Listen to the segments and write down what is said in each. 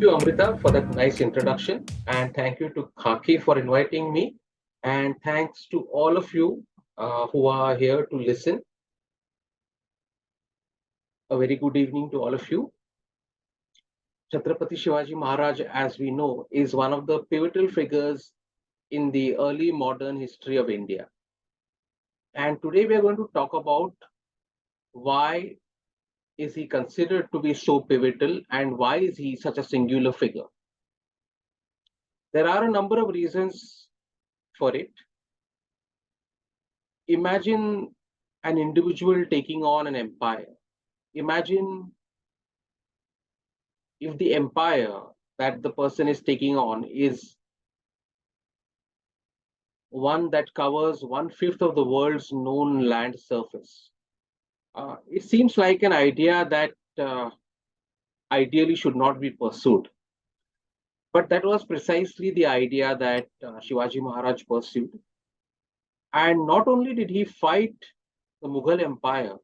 you, Amrita, for that nice introduction. And thank you to Khaki for inviting me. And thanks to all of you who are here to listen. A very good evening to all of you. Chhatrapati Shivaji Maharaj, as we know, is one of the pivotal figures in the early modern history of India. And today we are going to talk about why is he considered to be so pivotal and why is he such a singular figure. There are a number of reasons for it. Imagine an individual taking on an empire. Imagine if the empire that the person is taking on is one that covers 1/5 of the world's known land surface. It seems like an idea that ideally should not be pursued. But that was precisely the idea that Shivaji Maharaj pursued. And not only did he fight the Mughal Empire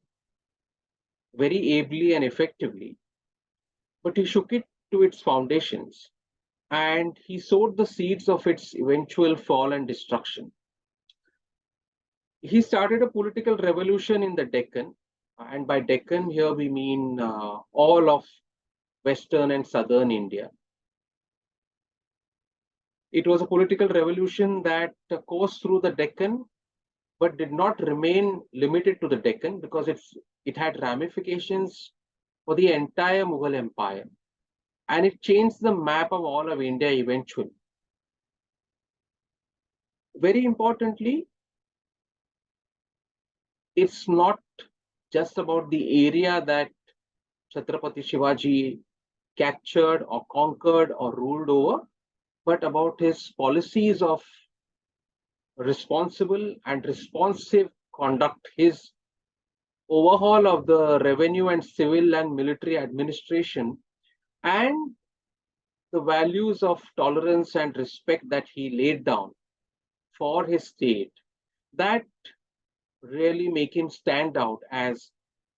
very ably and effectively, but he shook it to its foundations and he sowed the seeds of its eventual fall and destruction. He started a political revolution in the Deccan, and by Deccan here we mean all of western and southern India. It was a political revolution that coursed through the Deccan, but did not remain limited to the Deccan because it had ramifications for the entire Mughal Empire. And it changed the map of all of India eventually. Very importantly, it's not just about the area that Chhatrapati Shivaji captured or conquered or ruled over, but about his policies of responsible and responsive conduct, his overhaul of the revenue and civil and military administration, and the values of tolerance and respect that he laid down for his state that really make him stand out as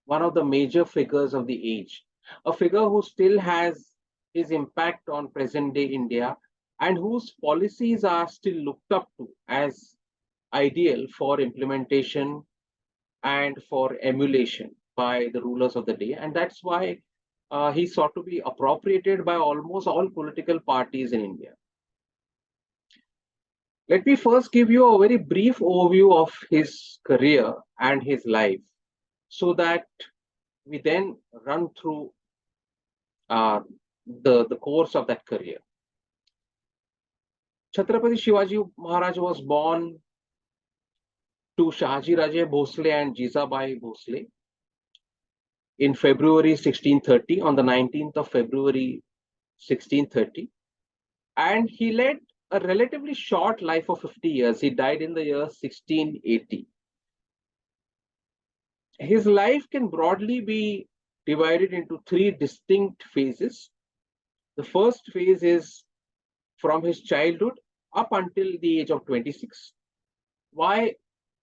one of the major figures of the age, a figure who still has his impact on present day India and whose policies are still looked up to as ideal for implementation and for emulation by the rulers of the day. And that's why he sought to be appropriated by almost all political parties in India. Let me first give you a very brief overview of his career and his life so that we then run through the course of that career. Chhatrapati Shivaji Maharaj was born to Shahaji Raje Bhosle and Jizabai Bhosle in February 1630, on the 19th of February 1630. And he led a relatively short life of 50 years. He died in the year 1680. His life can broadly be divided into three distinct phases. The first phase is from his childhood up until the age of 26. Why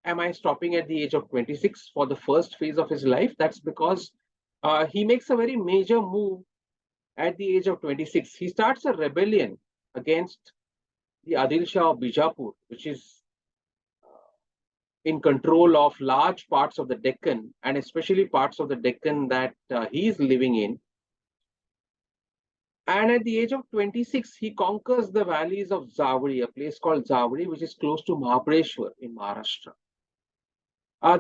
am I stopping at the age of 26 for the first phase of his life? That's because he makes a very major move at the age of 26. He starts a rebellion against the Adil Shah of Bijapur, which is in control of large parts of the Deccan, and especially parts of the Deccan that he is living in. And at the age of 26, he conquers the valleys of Zavri, a place called Zavri, which is close to Mahabaleshwar in Maharashtra.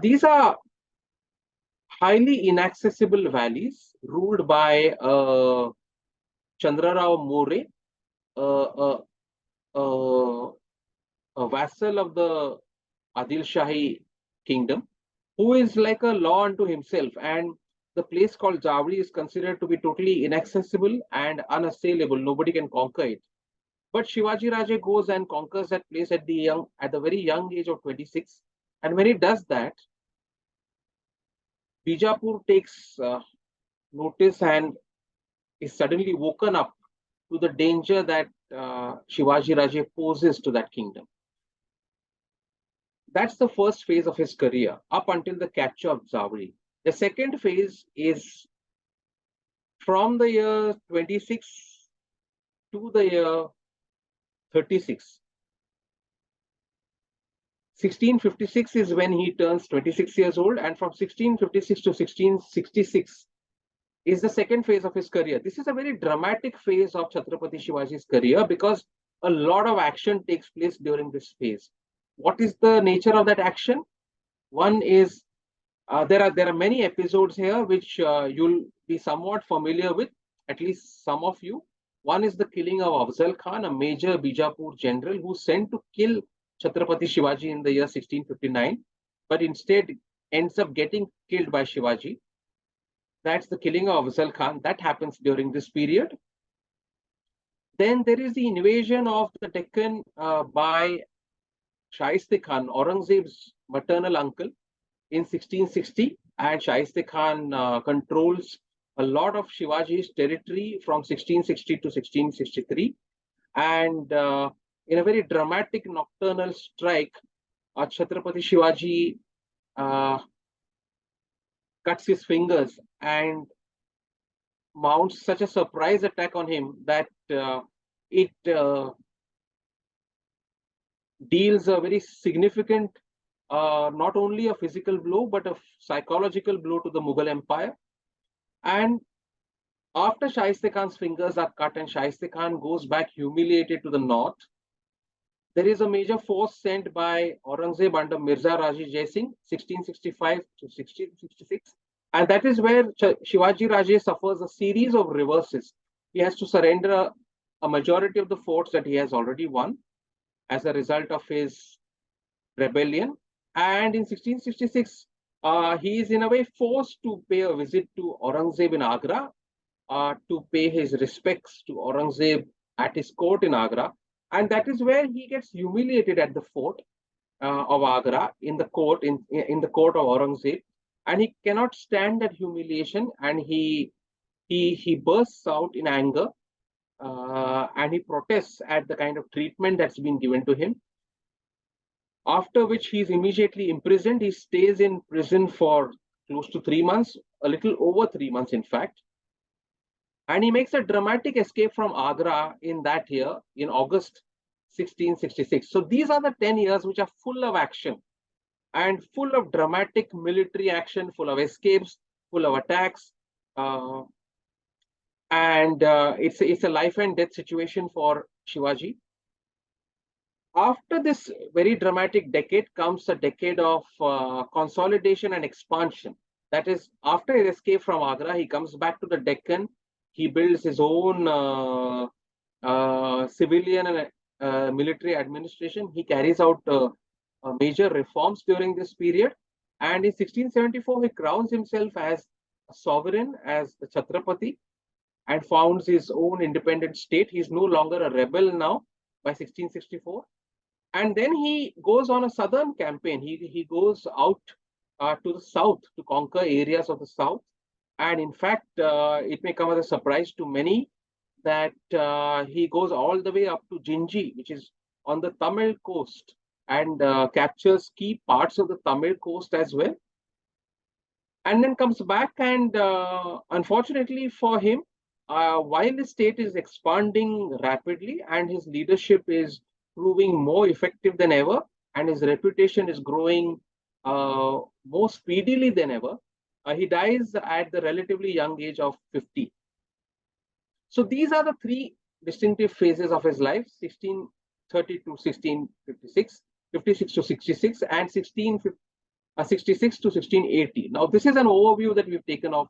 These are highly inaccessible valleys ruled by Chandrarao More, a vassal of the Adil Shahi kingdom, who is like a law unto himself. And the place called Javri is considered to be totally inaccessible and unassailable. Nobody can conquer it. But Shivaji Raje goes and conquers that place at the very young age of 26. And when he does that, Bijapur takes notice and is suddenly woken up to the danger that Shivaji Raje poses to that kingdom. That's the first phase of his career, up until the capture of Zavri. The second phase is from the year 26 to the year 36. 1656 is when he turns 26 years old, and from 1656 to 1666 is the second phase of his career. This is a very dramatic phase of Chhatrapati Shivaji's career because a lot of action takes place during this phase. What is the nature of that action? One is there are many episodes here which you'll be somewhat familiar with, at least some of you. One is the killing of Afzal Khan, a major Bijapur general who sent to kill Chhatrapati Shivaji in the year 1659, but instead ends up getting killed by Shivaji. That's the killing of Afzal Khan. That happens during this period. Then there is the invasion of the Deccan by Shaiste Khan, Aurangzeb's maternal uncle, in 1660, and Shaiste Khan controls a lot of Shivaji's territory from 1660 to 1663. And in a very dramatic nocturnal strike, Chhatrapati Shivaji cuts his fingers and mounts such a surprise attack on him that it deals a very significant, not only a physical blow, but a psychological blow to the Mughal Empire. And after Shaiste Khan's fingers are cut and Shaiste Khan goes back humiliated to the north, there is a major force sent by Aurangzeb under Mirza Raji Jai Singh, 1665 to 1666. And that is where Shivaji Raje suffers a series of reverses. He has to surrender a majority of the forts that he has already won as a result of his rebellion. And in 1666, he is in a way forced to pay a visit to Aurangzeb in Agra, to pay his respects to Aurangzeb at his court in Agra. And that is where he gets humiliated at the fort of Agra, in the court in the court of Aurangzeb, and he cannot stand that humiliation, and he bursts out in anger, and he protests at the kind of treatment that's been given to him. After which he is immediately imprisoned. He stays in prison for close to 3 months, a little over 3 months, in fact. And he makes a dramatic escape from Agra in that year, in August 1666. So these are the 10 years which are full of action and full of dramatic military action, full of escapes, full of attacks. It's a life and death situation for Shivaji. After this very dramatic decade comes a decade of consolidation and expansion. That is, after his escape from Agra, he comes back to the Deccan. He builds his own civilian and military administration. He carries out major reforms during this period. And in 1674, he crowns himself as a sovereign, as the Chhatrapati, and founds his own independent state. He is no longer a rebel now by 1664. And then he goes on a southern campaign. He goes out to the south to conquer areas of the south. And in fact, it may come as a surprise to many that he goes all the way up to Jinji, which is on the Tamil coast, and captures key parts of the Tamil coast as well. And then comes back, and unfortunately for him, while the state is expanding rapidly and his leadership is proving more effective than ever, and his reputation is growing more speedily than ever, he dies at the relatively young age of 50. So these are the three distinctive phases of his life: 1630 to 1656, 56 to 66, and 1666 to 1680. Now, this is an overview that we've taken of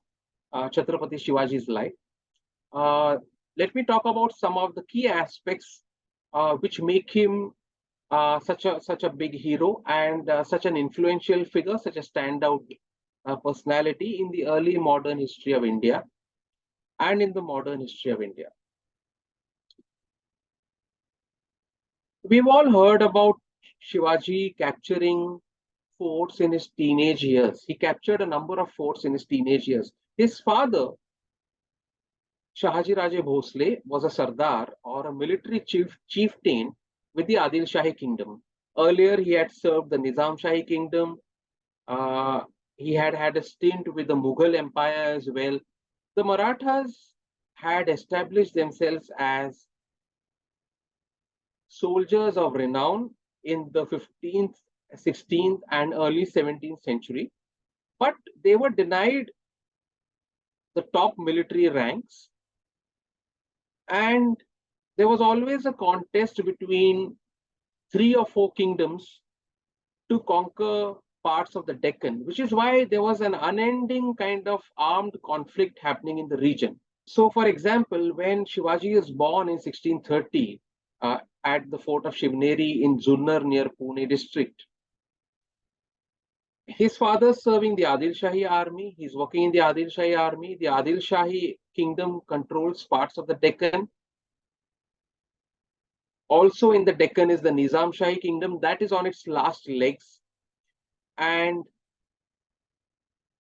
Chhatrapati Shivaji's life. Let me talk about some of the key aspects which make him such a big hero and such an influential figure, such a standout personality in the early modern history of India and in the modern history of India. We've all heard about Shivaji capturing forts in his teenage years. He captured a number of forts in his teenage years. His father, Shahaji Raje Bhosle, was a Sardar, or a military chieftain with the Adil Shahi kingdom. Earlier, he had served the Nizam Shahi kingdom. He had had a stint with the Mughal Empire as well. The Marathas had established themselves as soldiers of renown in the 15th, 16th, and early 17th century, but they were denied the top military ranks, and there was always a contest between three or four kingdoms to conquer parts of the Deccan, which is why there was an unending kind of armed conflict happening in the region. So, for example, when Shivaji is born in 1630 at the fort of Shivneri in Junnar near Pune district, his father serving the Adil Shahi army, he's working in the Adil Shahi army. The Adil Shahi kingdom controls parts of the Deccan. Also in the Deccan is the Nizam Shahi kingdom that is on its last legs. And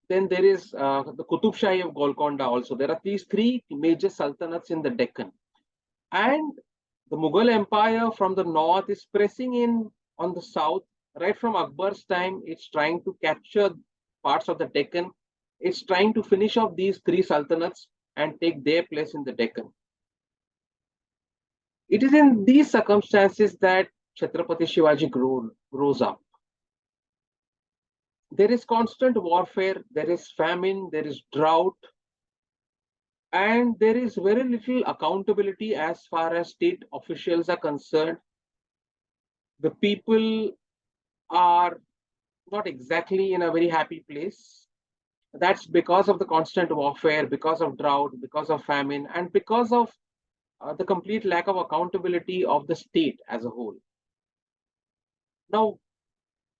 then there is the Qutub Shahi of Golconda also. There are these three major sultanates in the Deccan. And the Mughal Empire from the north is pressing in on the south. Right from Akbar's time, it's trying to capture parts of the Deccan. It's trying to finish off these three sultanates and take their place in the Deccan. It is in these circumstances that Chhatrapati Shivaji grows up. There is constant warfare, there is famine, there is drought, and there is very little accountability as far as state officials are concerned. The people are not exactly in a very happy place. That's because of the constant warfare, because of drought, because of famine, and because of the complete lack of accountability of the state as a whole. Now,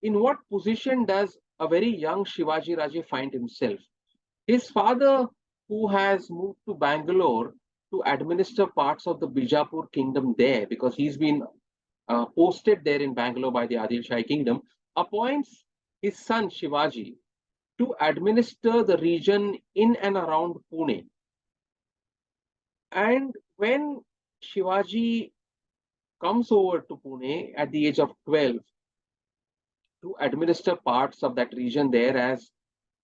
in what position does a very young Shivaji Raje find himself? His father, who has moved to Bangalore to administer parts of the Bijapur kingdom there, because he's been posted there in Bangalore by the Adil Shahi kingdom, appoints his son Shivaji to administer the region in and around Pune. And when Shivaji comes over to Pune at the age of 12 to administer parts of that region there as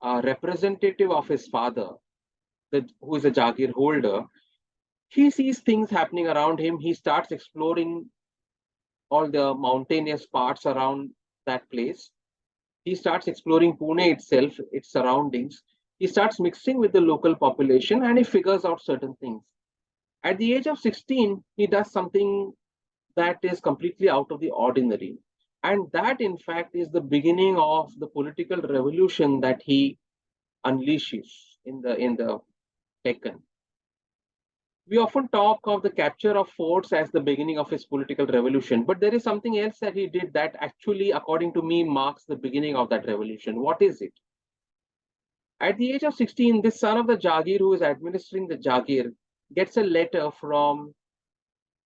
a representative of his father, who is a Jagir holder, he sees things happening around him. He starts exploring all the mountainous parts around that place. He starts exploring Pune itself, its surroundings. He starts mixing with the local population and he figures out certain things. At the age of 16, he does something that is completely out of the ordinary. And that, in fact, is the beginning of the political revolution that he unleashes in the Deccan. We often talk of the capture of forts as the beginning of his political revolution, but there is something else that he did that actually, according to me, marks the beginning of that revolution. What is it? At the age of 16, this son of the Jagir who is administering the Jagir gets a letter from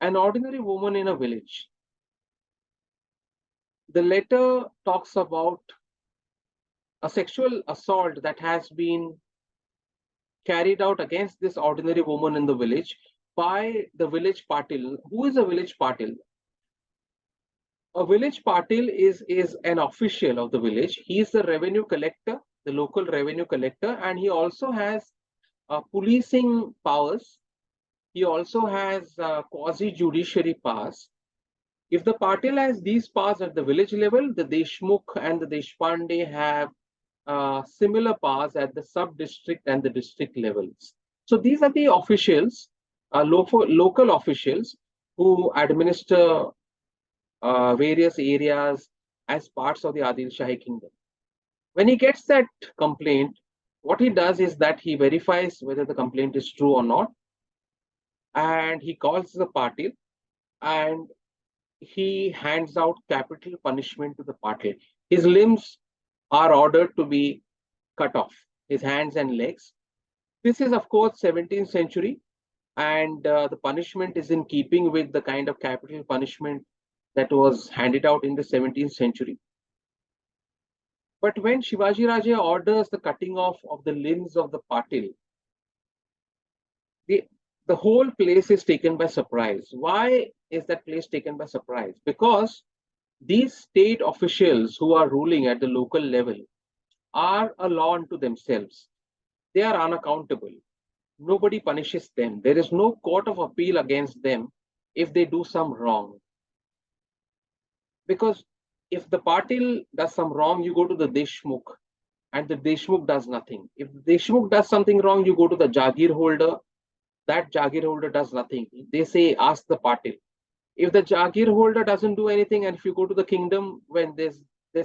an ordinary woman in a village. The letter talks about a sexual assault that has been carried out against this ordinary woman in the village by the village patil. Who is a village patil? A village patil is an official of the village. He is the revenue collector, the local revenue collector, and he also has policing powers. He also has quasi-judiciary powers. If the patil has these powers at the village level, the Deshmukh and the Deshpande have similar powers at the sub-district and the district levels. So these are the officials, local officials who administer various areas as parts of the Adil Shahi kingdom. When he gets that complaint, what he does is that he verifies whether the complaint is true or not, and he calls the patil and he hands out capital punishment to the patil. His limbs are ordered to be cut off, his hands and legs. This is, of course, 17th century, and the punishment is in keeping with the kind of capital punishment that was handed out in the 17th century. But when Shivaji Raje orders the cutting off of the limbs of the patil, the whole place is taken by surprise. Why is that place taken by surprise? Because these state officials who are ruling at the local level are a law unto themselves. They are unaccountable. Nobody punishes them. There is no court of appeal against them if they do some wrong. Because if the Patil does some wrong, you go to the Deshmukh, and the Deshmukh does nothing. If the Deshmukh does something wrong, you go to the Jagir holder. That Jagir holder does nothing. They say, ask the Patil. If the Jagir holder doesn't do anything, and if you go to the kingdom, when there's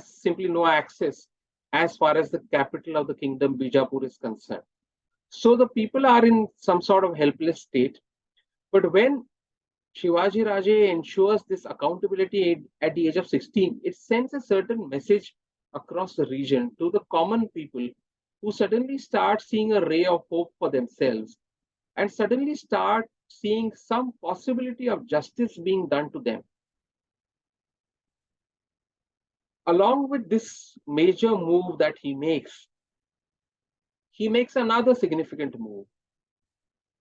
simply no access as far as the capital of the kingdom, Bijapur, is concerned. So the people are in some sort of helpless state. But when Shivaji Raje ensures this accountability at the age of 16, it sends a certain message across the region to the common people, who suddenly start seeing a ray of hope for themselves, and suddenly start seeing some possibility of justice being done to them. Along with this major move that he makes another significant move.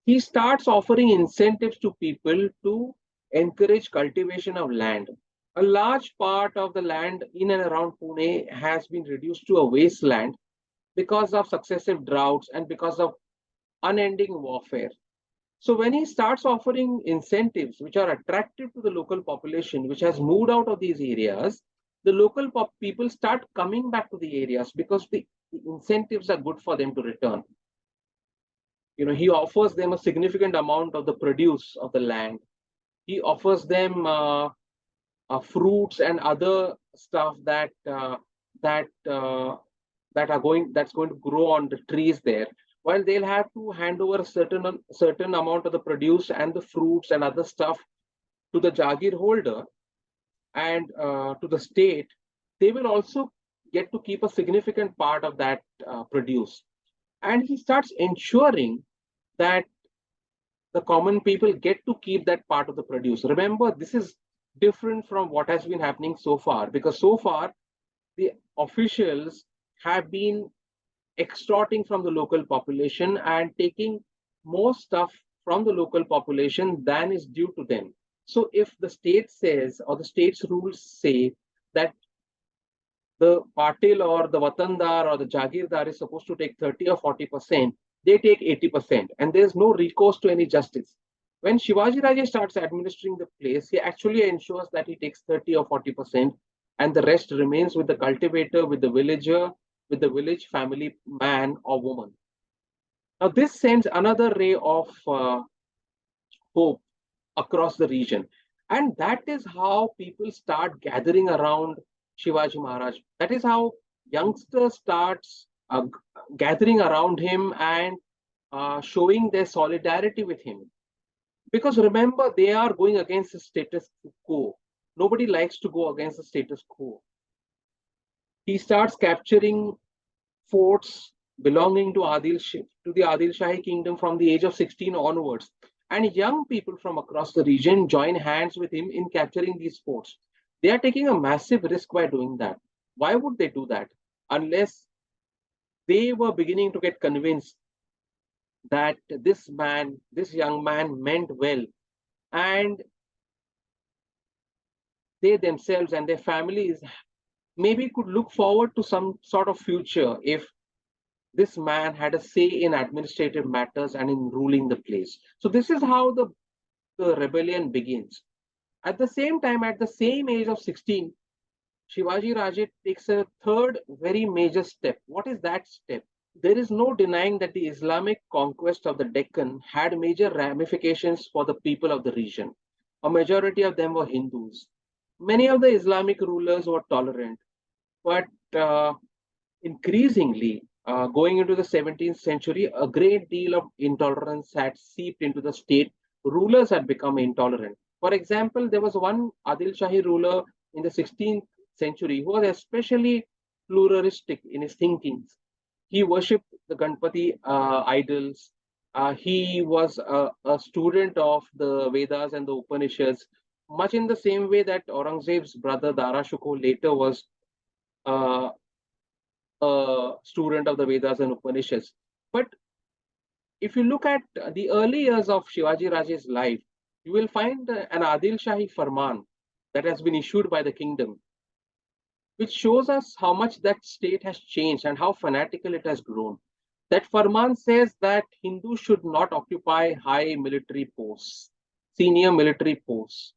He starts offering incentives to people to encourage cultivation of land. A large part of the land in and around Pune has been reduced to a wasteland because of successive droughts and because of unending warfare. So when he starts offering incentives which are attractive to the local population, which has moved out of these areas, the local people start coming back to the areas because the incentives are good for them to return. He offers them a significant amount of the produce of the land. He offers them fruits and other stuff that that's going to grow on the trees there. While they'll have to hand over a certain amount of the produce and the fruits and other stuff to the Jagir holder and to the state, they will also get to keep a significant part of that produce. And he starts ensuring that the common people get to keep that part of the produce. Remember, this is different from what has been happening so far, because so far the officials have been extorting from the local population and taking more stuff from the local population than is due to them. So if the state says, or the state's rules say, that the Patil or the Watandar or the Jagirdar is supposed to take 30 or 40%, they take 80%, and there's no recourse to any justice. When Shivaji Raje starts administering the place, he actually ensures that he takes 30 or 40%, and the rest remains with the cultivator, with the villager, with the village family man or woman. Now, this sends another ray of hope across the region. And that is how people start gathering around Shivaji Maharaj. That is how youngsters starts gathering around him and showing their solidarity with him. Because remember, they are going against the status quo. Nobody likes to go against the status quo. He starts capturing forts belonging to the Adil Shahi kingdom from the age of 16 onwards. And young people from across the region join hands with him in capturing these forts. They are taking a massive risk by doing that. Why would they do that? Unless they were beginning to get convinced that this young man meant well, and they themselves and their families maybe could look forward to some sort of future if this man had a say in administrative matters and in ruling the place. So this is how the rebellion begins. At the same time, at the same age of 16, Shivaji Raje takes a third very major step. What is that step? There is no denying that the Islamic conquest of the Deccan had major ramifications for the people of the region. A majority of them were Hindus. Many of the Islamic rulers were tolerant, but increasingly, going into the 17th century, a great deal of intolerance had seeped into the state. Rulers had become intolerant. For example, there was one Adil Shahi ruler in the 16th century who was especially pluralistic in his thinkings. He worshipped the Ganpati idols. He was a student of the Vedas and the Upanishads, much in the same way that Aurangzeb's brother Dara Shikoh later was uh, a student of the Vedas and Upanishads. But if you look at the early years of Shivaji Raje's life, you will find an Adil Shahi Farman that has been issued by the kingdom, which shows us how much that state has changed and how fanatical it has grown. That Farman says that Hindus should not occupy high military posts, senior military posts.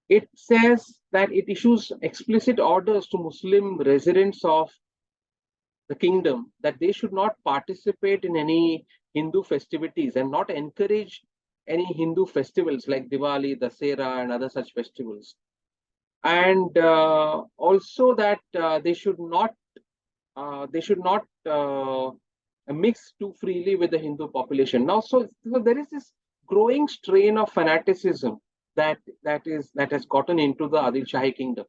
It says that it issues explicit orders to Muslim residents of the kingdom that they should not participate in any Hindu festivities and not encourage any Hindu festivals like Diwali, Dasera, and other such festivals. And also that they should not mix too freely with the Hindu population. Now, so there is this growing strain of fanaticism that has gotten into the Adil Shahi kingdom,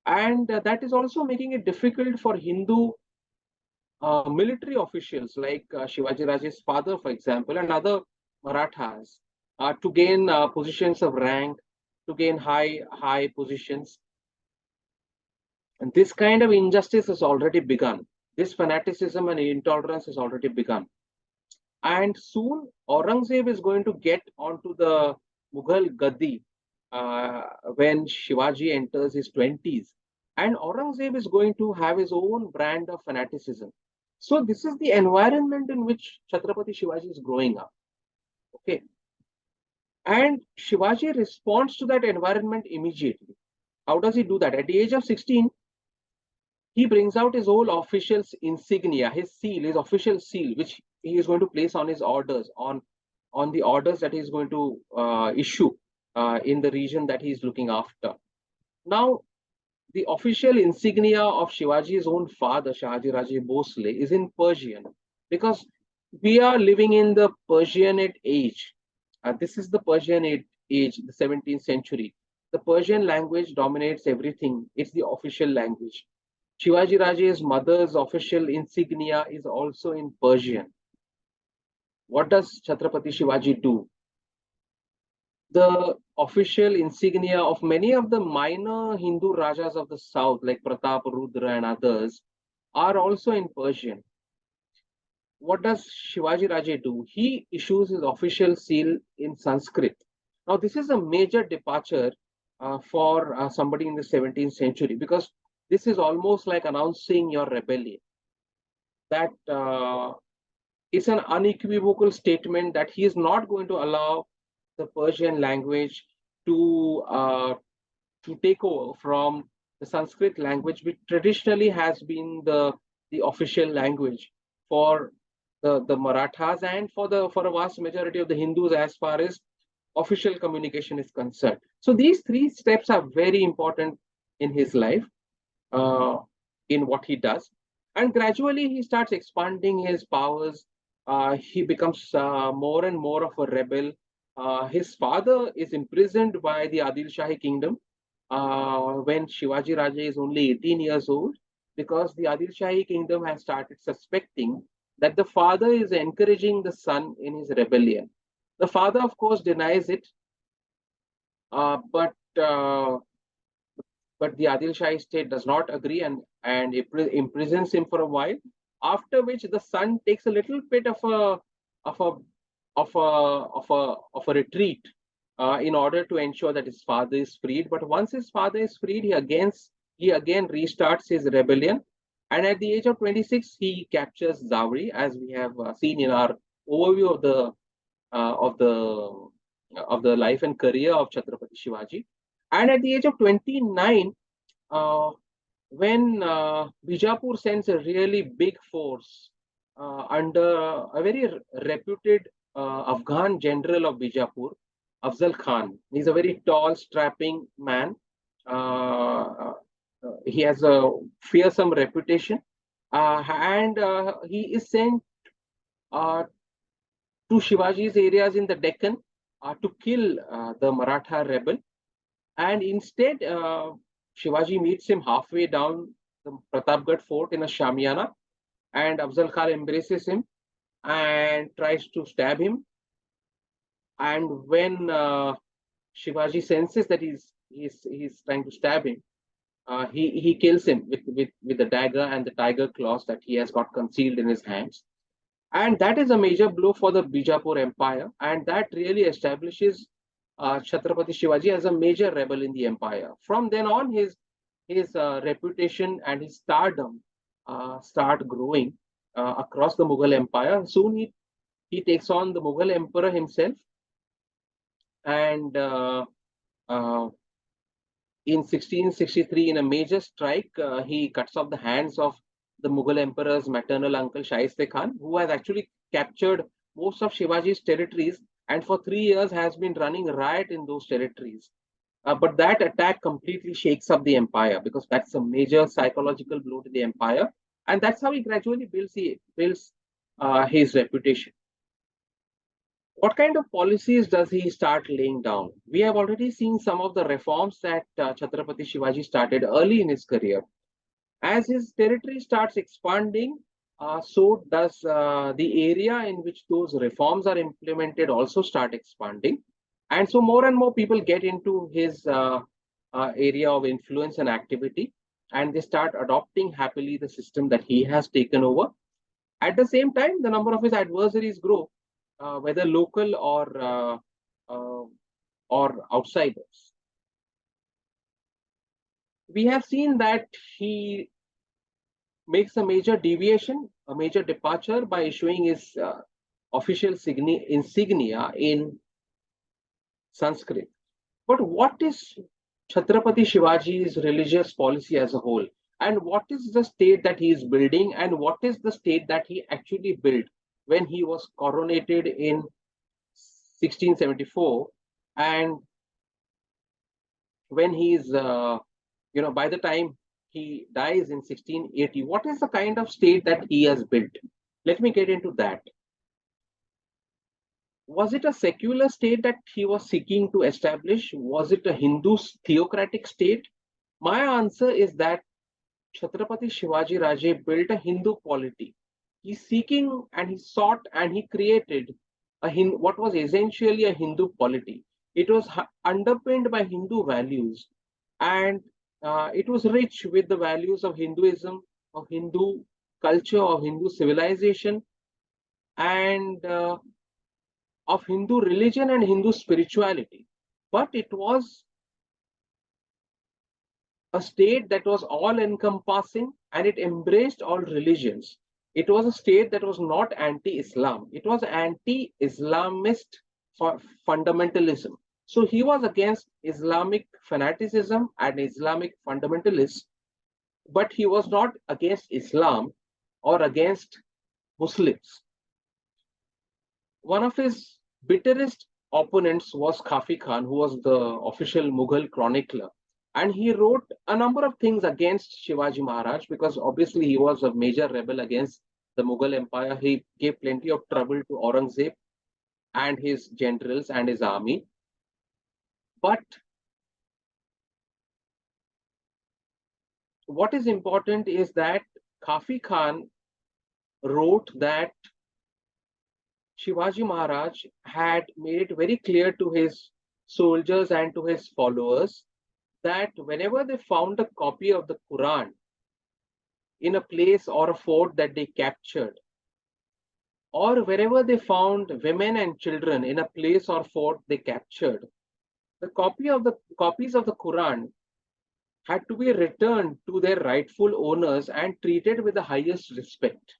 and that is also making it difficult for Hindu military officials like Shivaji Raje's father, for example, and other Marathas to gain positions of rank, to gain high positions. And this kind of injustice has already begun. This fanaticism and intolerance has already begun. And soon Aurangzeb is going to get onto the Mughal Gaddi when Shivaji enters his 20s. And Aurangzeb is going to have his own brand of fanaticism. So this is the environment in which Chhatrapati Shivaji is growing up. Okay. And Shivaji responds to that environment immediately. How does he do that? At the age of 16, he brings out his whole official insignia, his seal, his official seal, which he is going to place on his orders, on the orders that he is going to issue in the region that he is looking after. Now, the official insignia of Shivaji's own father, Shahaji Raje Bhosle, is in Persian, because we are living in the Persianate age. This is the Persianate age, the 17th century. The Persian language dominates everything. It's the official language. Shivaji Raje's mother's official insignia is also in Persian. What does Chhatrapati Shivaji do? The official insignia of many of the minor Hindu Rajas of the south, like Pratap, Rudra, and others, are also in Persian. What does Shivaji Raje do? He issues his official seal in Sanskrit. Now, this is a major departure for somebody in the 17th century, because this is almost like announcing your rebellion. That it's an unequivocal statement that he is not going to allow the Persian language to take over from the Sanskrit language, which traditionally has been the official language for the Marathas and for a vast majority of the Hindus as far as official communication is concerned. So these three steps are very important in his life, in what he does. And gradually he starts expanding his powers. He becomes more and more of a rebel. His father is imprisoned by the Adil Shahi kingdom when Shivaji Raje is only 18 years old, because the Adil Shahi kingdom has started suspecting that the father is encouraging the son in his rebellion. The father, of course, denies it, but the Adil Shahi state does not agree and imprisons him for a while. After which the son takes a little bit of a retreat in order to ensure that his father is freed. But once his father is freed, he again restarts his rebellion. And at the age of 26, he captures Zawri, as we have seen in our overview of the life and career of Chhatrapati Shivaji. And at the age of 29, when Bijapur sends a really big force under a very reputed Afghan general of Bijapur, Afzal Khan. He's a very tall, strapping man. He has a fearsome reputation, and he is sent to Shivaji's areas in the Deccan to kill the Maratha rebel. And instead, Shivaji meets him halfway down the Pratapgarh fort in a Shamiana, and Afzal Khan embraces him and tries to stab him. And when Shivaji senses that he's trying to stab him, he kills him with the dagger and the tiger claws that he has got concealed in his hands. And that is a major blow for the Bijapur Empire, and that really establishes Chhatrapati Shivaji as a major rebel in the empire. From then on, his reputation and his stardom start growing across the Mughal Empire. Soon he takes on the Mughal emperor himself, and in 1663, in a major strike, he cuts off the hands of the Mughal emperor's maternal uncle Shaiste Khan, who has actually captured most of Shivaji's territories and for 3 years has been running riot in those territories. But that attack completely shakes up the empire because that's a major psychological blow to the empire, and that's how he gradually builds his reputation. What kind of policies does he start laying down? We have already seen some of the reforms that Chhatrapati Shivaji started early in his career. As his territory starts expanding, so does the area in which those reforms are implemented also start expanding. And so more and more people get into his area of influence and activity, and they start adopting happily the system that he has taken over. At the same time, the number of his adversaries grow, whether local uh, or outsiders. We have seen that he makes a major deviation, a major departure by issuing his official insignia in Sanskrit. But what is Chhatrapati Shivaji's religious policy as a whole? And what is the state that he is building? And what is the state that he actually built when he was coronated in 1674? And when he's, by the time he dies in 1680, what is the kind of state that he has built? Let me get into that. Was it a secular state that he was seeking to establish? Was it a Hindu theocratic state? My answer is that Chhatrapati Shivaji Raje built a Hindu polity. He's seeking and he sought and he created what was essentially a Hindu polity. It was underpinned by Hindu values, and it was rich with the values of Hinduism, of Hindu culture, of Hindu civilization, and of Hindu religion and Hindu spirituality. But it was a state that was all encompassing and it embraced all religions. It was a state that was not anti Islam, it was anti Islamist fundamentalism. So he was against Islamic fanaticism and Islamic fundamentalists, but he was not against Islam or against Muslims. One of his bitterest opponents was Khaki Khan, who was the official Mughal chronicler. And he wrote a number of things against Shivaji Maharaj because obviously he was a major rebel against the Mughal Empire. He gave plenty of trouble to Aurangzeb and his generals and his army. But what is important is that Khaki Khan wrote that Shivaji Maharaj had made it very clear to his soldiers and to his followers that whenever they found a copy of the Quran in a place or a fort that they captured, or wherever they found women and children in a place or fort they captured, the copies of the Quran had to be returned to their rightful owners and treated with the highest respect.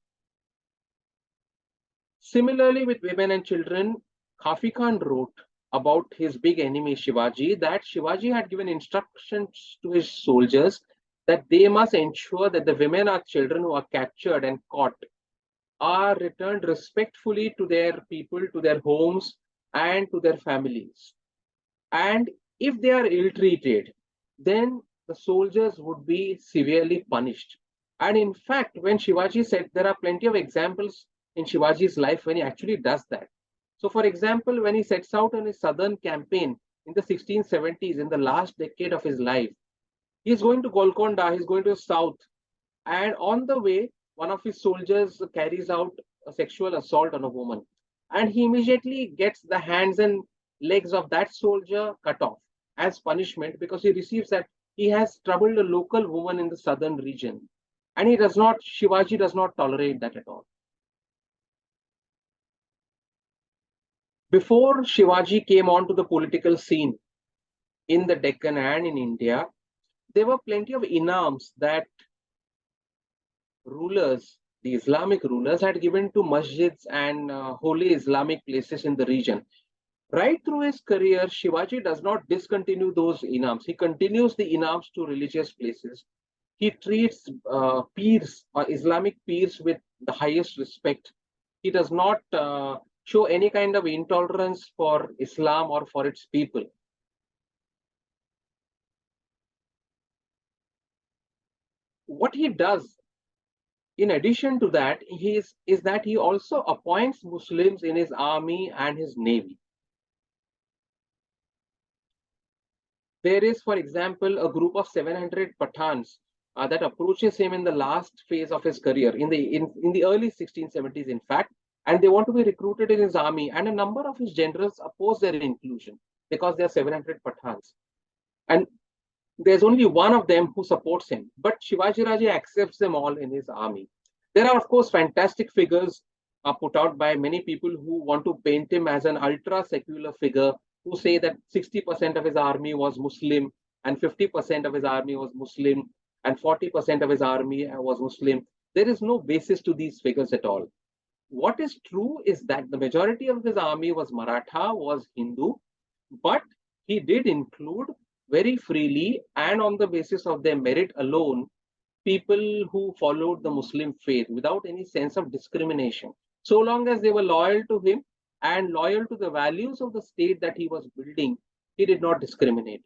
Similarly, with women and children, Khaki Khan wrote about his big enemy Shivaji that Shivaji had given instructions to his soldiers that they must ensure that the women or children who are captured and caught are returned respectfully to their people, to their homes, and to their families. And if they are ill-treated, then the soldiers would be severely punished. And in fact, when Shivaji said, there are plenty of examples in Shivaji's life when he actually does that. So, for example, when he sets out on his southern campaign in the 1670s, in the last decade of his life, he's going to Golconda, he's going to the south, and on the way, one of his soldiers carries out a sexual assault on a woman, and he immediately gets the hands and legs of that soldier cut off as punishment because he receives that he has troubled a local woman in the southern region, and Shivaji does not tolerate that at all. Before Shivaji came onto the political scene in the Deccan and in India, there were plenty of inams that rulers, the Islamic rulers, had given to masjids and holy Islamic places in the region. Right through his career, Shivaji does not discontinue those inams. He continues the inams to religious places. He treats peers or Islamic peers with the highest respect. He does not show any kind of intolerance for Islam or for its people. What he does, in addition to that, is that he also appoints Muslims in his army and his navy. There is, for example, a group of 700 Pathans that approaches him in the last phase of his career, in the early 1670s, in fact, and they want to be recruited in his army. And a number of his generals oppose their inclusion because there are 700 Pathans. And there's only one of them who supports him, but Shivaji Raje accepts them all in his army. There are, of course, fantastic figures put out by many people who want to paint him as an ultra secular figure, who say that 60% of his army was Muslim, and 50% of his army was Muslim, and 40% of his army was Muslim. There is no basis to these figures at all. What is true is that the majority of his army was Maratha, was Hindu, but he did include very freely and on the basis of their merit alone people who followed the Muslim faith without any sense of discrimination. So long as they were loyal to him and loyal to the values of the state that he was building, he did not discriminate.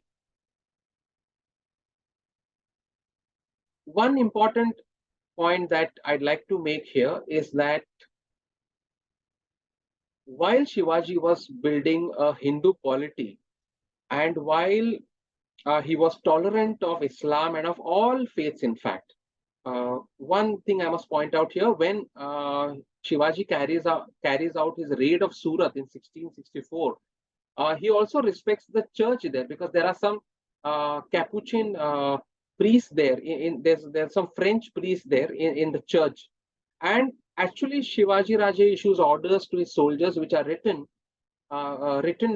One important point that I'd like to make here is that while Shivaji was building a Hindu polity and while he was tolerant of Islam and of all faiths, in fact, one thing I must point out here, when Shivaji carries out his raid of Surat in 1664, he also respects the church there because there are some Capuchin priests there. There's some French priests there in the church, and actually Shivaji Raje issues orders to his soldiers which are written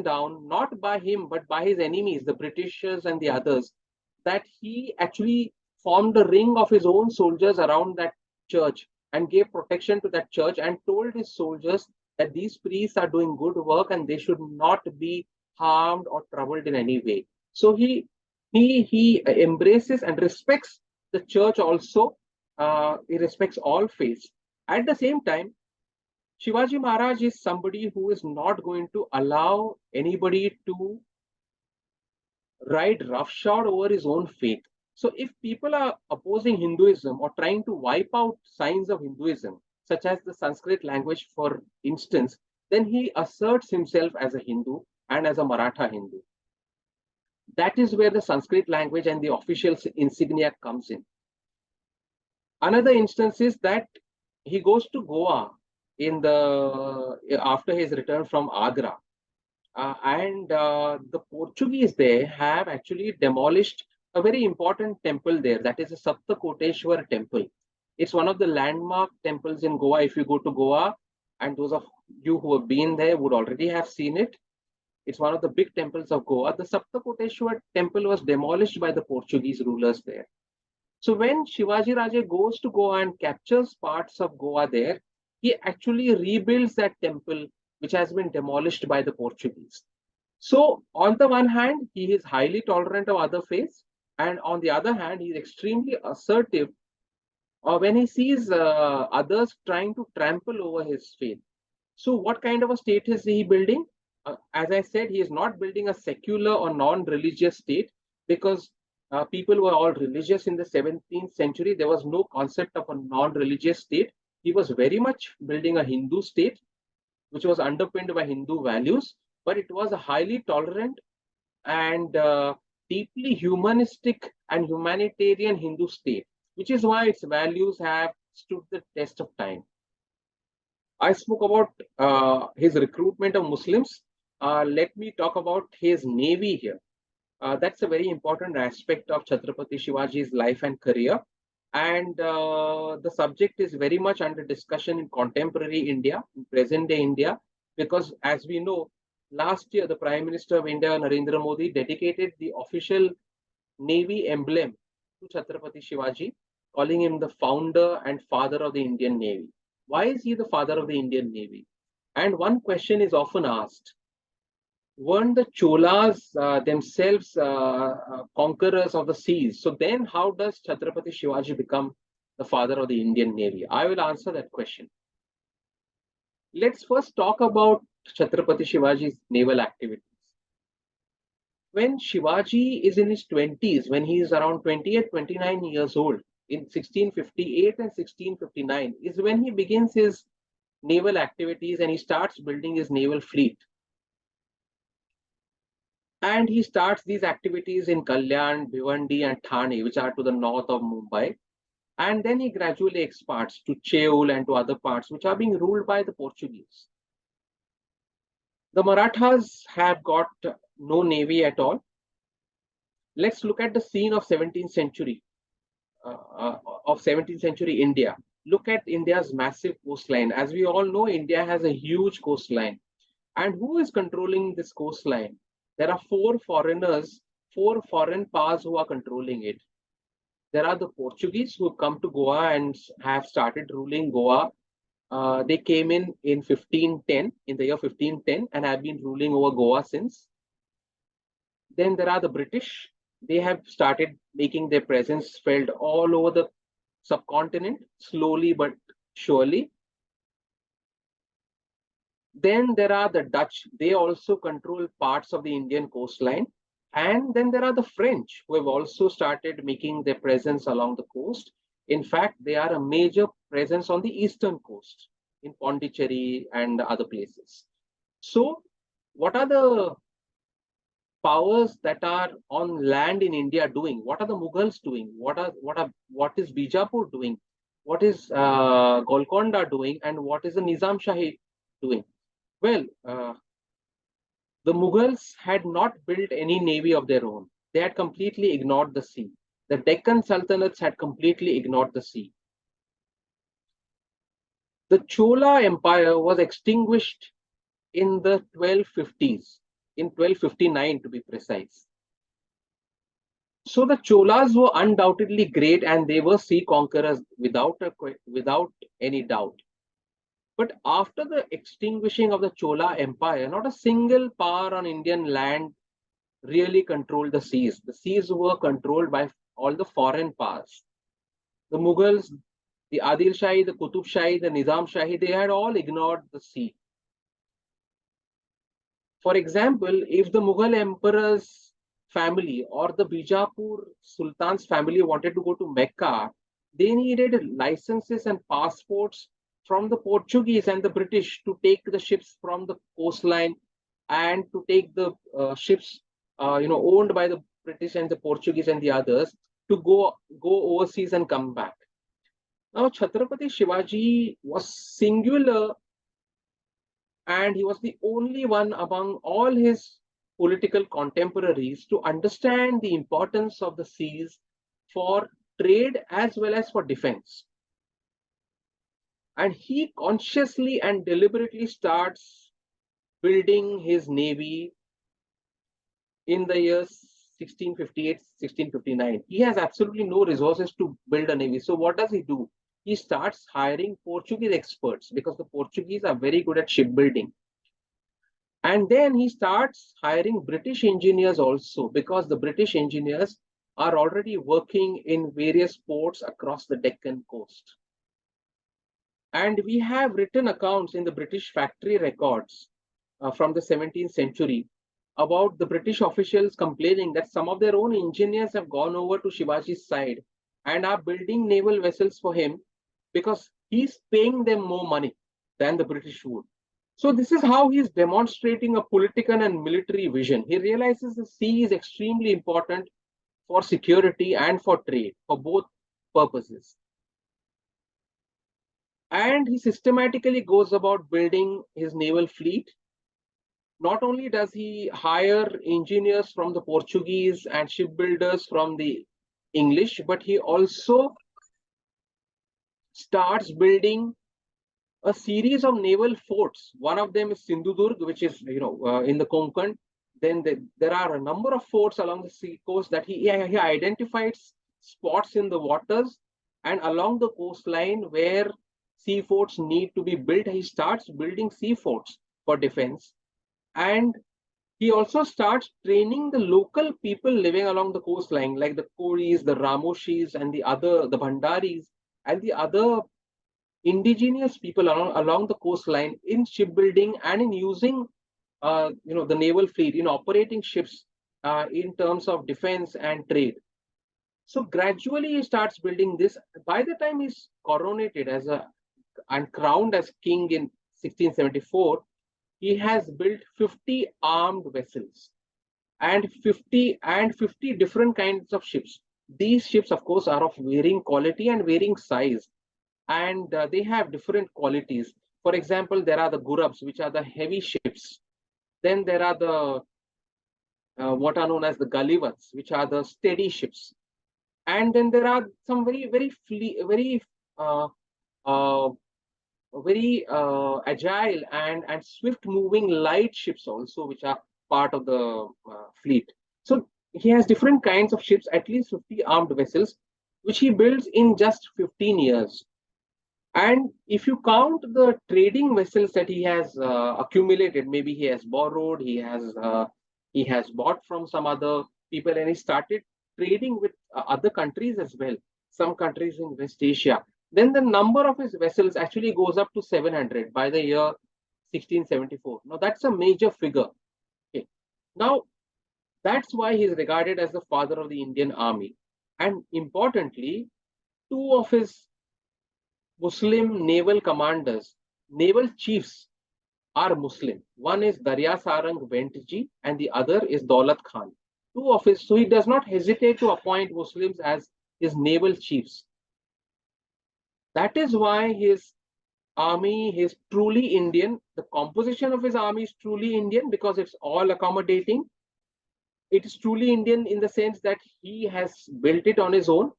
down not by him but by his enemies, the Britishers and the others, that he actually formed a ring of his own soldiers around that church and gave protection to that church and told his soldiers that these priests are doing good work and they should not be harmed or troubled in any way. So he embraces and respects the church also. He respects all faiths. At the same time, Shivaji Maharaj is somebody who is not going to allow anybody to ride roughshod over his own faith. So if people are opposing Hinduism or trying to wipe out signs of Hinduism, such as the Sanskrit language, for instance, then he asserts himself as a Hindu and as a Maratha Hindu. That is where the Sanskrit language and the official insignia comes in. Another instance is that he goes to Goa after his return from Agra. And the Portuguese there have actually demolished a very important temple there. That is a Saptakoteshwar temple. It's one of the landmark temples in Goa. If you go to Goa, and those of you who have been there would already have seen it, it's one of the big temples of Goa. The Saptakoteshwar temple was demolished by the Portuguese rulers there. So when Shivaji Raje goes to Goa and captures parts of Goa there, he actually rebuilds that temple which has been demolished by the Portuguese. So on the one hand, he is highly tolerant of other faiths, and on the other hand, he is extremely assertive when he sees others trying to trample over his faith. So what kind of a state is he building? As I said, he is not building a secular or non-religious state because people were all religious in the 17th century. There was no concept of a non-religious state. He was very much building a Hindu state, which was underpinned by Hindu values, but it was a highly tolerant and deeply humanistic and humanitarian Hindu state, which is why its values have stood the test of time. I spoke about his recruitment of Muslims. Let me talk about his navy here. That's a very important aspect of Chhatrapati Shivaji's life and career. And the subject is very much under discussion in contemporary India, in present day India, because as we know, last year the Prime Minister of India, Narendra Modi, dedicated the official Navy emblem to Chhatrapati Shivaji, calling him the founder and father of the Indian Navy. Why is he the father of the Indian Navy? And one question is often asked: weren't the Cholas themselves conquerors of the seas? So then, how does Chhatrapati Shivaji become the father of the Indian Navy? I will answer that question. Let's first talk about Chhatrapati Shivaji's naval activities. When Shivaji is in his 20s, when he is around 28, 29 years old, in 1658 and 1659, is when he begins his naval activities and he starts building his naval fleet. And he starts these activities in Kalyan, Bhiwandi, and Thane, which are to the north of Mumbai. And then he gradually expands to Cheul and to other parts, which are being ruled by the Portuguese. The Marathas have got no navy at all. Let's look at the scene of 17th century, of 17th century India. Look at India's massive coastline. As we all know, India has a huge coastline. And who is controlling this coastline? There are four foreigners, four foreign powers who are controlling it. There are the Portuguese who come to Goa and have started ruling Goa. They came in 1510, in the year 1510, and have been ruling over Goa since. Then there are the British. They have started making their presence felt all over the subcontinent, slowly but surely. Then there are the Dutch. They also control parts of the Indian coastline. And then there are the French, who have also started making their presence along the coast. In fact, they are a major presence on the eastern coast, in Pondicherry and other places. So, what are the powers that are on land in India doing? What are the Mughals doing? What is Bijapur doing? What is Golconda doing? And what is the Nizam Shahi doing? Well, the Mughals had not built any navy of their own. They had completely ignored the sea. The Deccan Sultanates had completely ignored the sea. The Chola Empire was extinguished in the 1250s, in 1259 to be precise. So the Cholas were undoubtedly great and they were sea conquerors without any doubt. But after the extinguishing of the Chola Empire, not a single power on Indian land really controlled the seas. The seas were controlled by all the foreign powers. The Mughals, the Adil Shahi, the Qutub Shahi, the Nizam Shahi, they had all ignored the sea. For example, if the Mughal emperor's family or the Bijapur Sultan's family wanted to go to Mecca, they needed licenses and passports from the Portuguese and the British to take the ships from the coastline and to take the ships, owned by the British and the Portuguese and the others to go overseas and come back. Now, Chhatrapati Shivaji was singular and he was the only one among all his political contemporaries to understand the importance of the seas for trade as well as for defense. And he consciously and deliberately starts building his navy in the years 1658, 1659. He has absolutely no resources to build a navy. So what does he do? He starts hiring Portuguese experts because the Portuguese are very good at shipbuilding. And then he starts hiring British engineers also because the British engineers are already working in various ports across the Deccan coast. And we have written accounts in the British factory records from the 17th century about the British officials complaining that some of their own engineers have gone over to Shivaji's side and are building naval vessels for him because he's paying them more money than the British would. So this is how he's demonstrating a political and military vision. He realizes the sea is extremely important for security and for trade, for both purposes. And he systematically goes about building his naval fleet. Not only does he hire engineers from the Portuguese and shipbuilders from the English, but he also starts building a series of naval forts. One of them is Sindhudurg, which is in the Konkan. Then there are a number of forts along the sea coast that he identifies spots in the waters and along the coastline where sea forts need to be built. He starts building sea forts for defense, and he also starts training the local people living along the coastline, like the Koris, the Ramoshis, and the Bhandaris, and the other indigenous people along the coastline in shipbuilding and in using the naval fleet in operating ships in terms of defense and trade. So gradually he starts building this. By the time he's coronated and crowned as king in 1674, he has built 50 armed vessels and 50 different kinds of ships. These ships, of course, are of varying quality and varying size, and they have different qualities. For example, there are the gurabs, which are the heavy ships. Then there are the what are known as the galivats, which are the steady ships. And then there are some uh, uh, agile and swift moving light ships also, which are part of the fleet. So he has different kinds of ships, at least 50 armed vessels, which he builds in just 15 years. And if you count the trading vessels that he has accumulated, maybe he has borrowed, he has bought from some other people, and he started trading with other countries as well, some countries in West Asia. Then the number of his vessels actually goes up to 700 by the year 1674. Now that's a major figure. Okay. Now that's why he is regarded as the father of the Indian Army. And importantly, two of his Muslim naval commanders, naval chiefs are Muslim. One is Darya Sarang Ventji and the other is Daulat Khan. Two of his, so he does not hesitate to appoint Muslims as his naval chiefs. That is why his army is truly Indian. The composition of his army is truly Indian because it's all accommodating. It is truly Indian in the sense that he has built it on his own.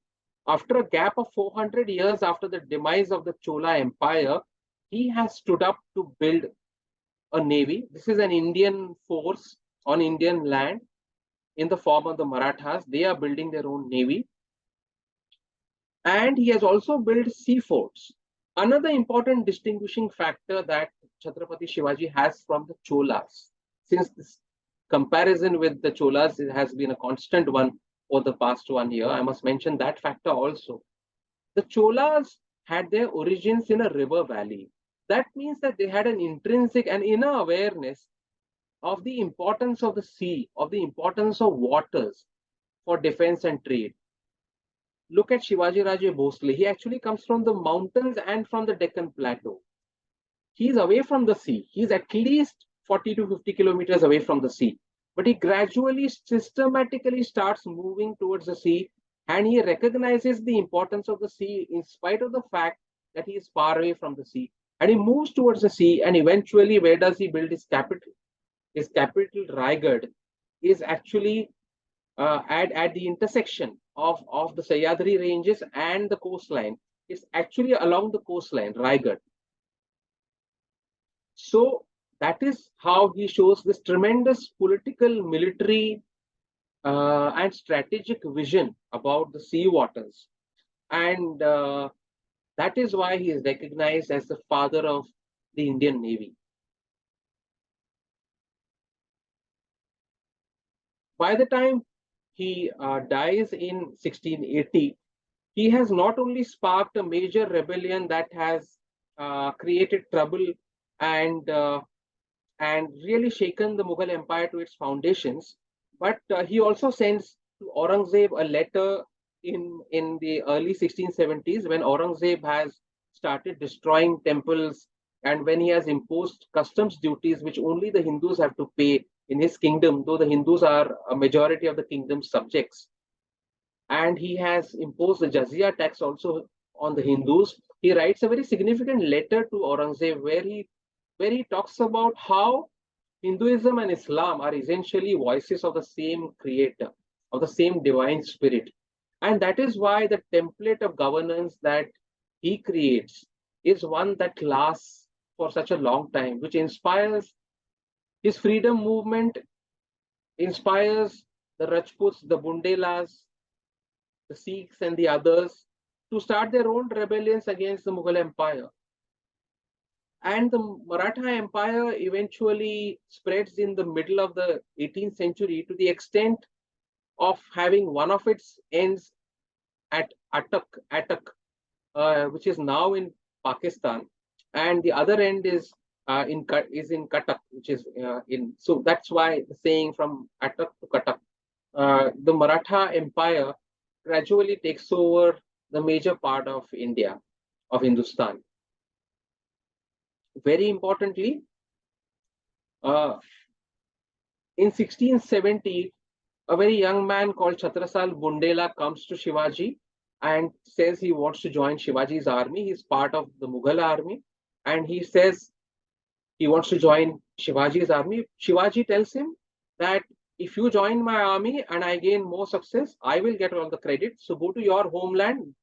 After a gap of 400 years after the demise of the Chola Empire, he has stood up to build a navy. This is an Indian force on Indian land in the form of the Marathas. They are building their own navy. And he has also built sea forts. Another important distinguishing factor that Chhatrapati Shivaji has from the Cholas, since this comparison with the Cholas has been a constant one for the past 1 year, I must mention that factor also. The Cholas had their origins in a river valley. That means that they had an intrinsic and inner awareness of the importance of the sea, of the importance of waters for defense and trade. Look at Shivaji Raje Bhosle. He actually comes from the mountains and from the Deccan Plateau. He's away from the sea. He's at least 40 to 50 kilometers away from the sea. But he gradually, systematically starts moving towards the sea, and he recognizes the importance of the sea in spite of the fact that he is far away from the sea. And he moves towards the sea, and eventually, where does he build his capital? His capital, Raigad, is actually at the intersection of the Sahyadri ranges and the coastline. It's actually along the coastline, Raigad. So that is how he shows this tremendous political, military, and strategic vision about the sea waters. And that is why he is recognized as the father of the Indian Navy. By the time he dies in 1680, he has not only sparked a major rebellion that has created trouble and really shaken the Mughal Empire to its foundations, but he also sends to Aurangzeb a letter in the early 1670s when Aurangzeb has started destroying temples and when he has imposed customs duties which only the Hindus have to pay in his kingdom, though the Hindus are a majority of the kingdom's subjects. And he has imposed the jizya tax also on the Hindus. He writes a very significant letter to Aurangzeb where he talks about how Hinduism and Islam are essentially voices of the same creator, of the same divine spirit. And that is why the template of governance that he creates is one that lasts for such a long time, which inspires his freedom movement, inspires the Rajputs, the Bundelas, the Sikhs, and the others to start their own rebellions against the Mughal Empire. And the Maratha Empire eventually spreads in the middle of the 18th century to the extent of having one of its ends at Attock, which is now in Pakistan, and the other end is in Cuttack, which is in. So that's why the saying from Attock to Cuttack. The Maratha Empire gradually takes over the major part of India, of Hindustan. Very importantly, uh, in 1670, a very young man called Chhatrapati Bundela comes to Shivaji and says he wants to join Shivaji's army. He's part of the Mughal army, and he says he wants to join Shivaji's army. Shivaji tells him that if you join my army and I gain more success, I will get all the credit. So go to your homeland,